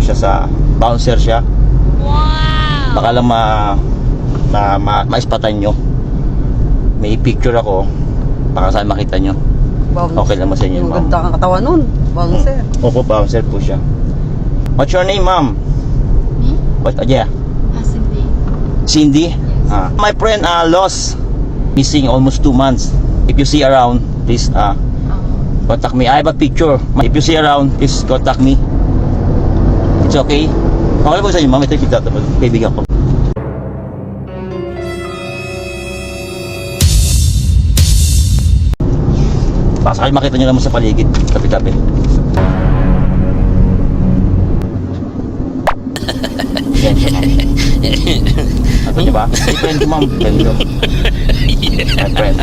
siya sa bouncer siya. Wow! Baka lang maispatan nyo. May picture ako. Baka saan makita nyo. Okay lang mo sa inyo, Yung ma'am. ganda kang katawan nun, bouncer. Opo, bouncer po siya. What's your name, ma'am? Me? What? Yeah. Cindy. Cindy? My friend lost, missing almost 2 months. If you see around, please contact me. I have a picture. If you see around, please contact me. It's okay? Okay po sa inyo, ma'am. Ito yung pagtatapos. Kaibigan ko. Baka sakali makita nyo naman sa paligid. Tabi-tabi. Yan siya, ma'am. Ano niyo ba? May friend ko, ma'am. Friend ko. My friend.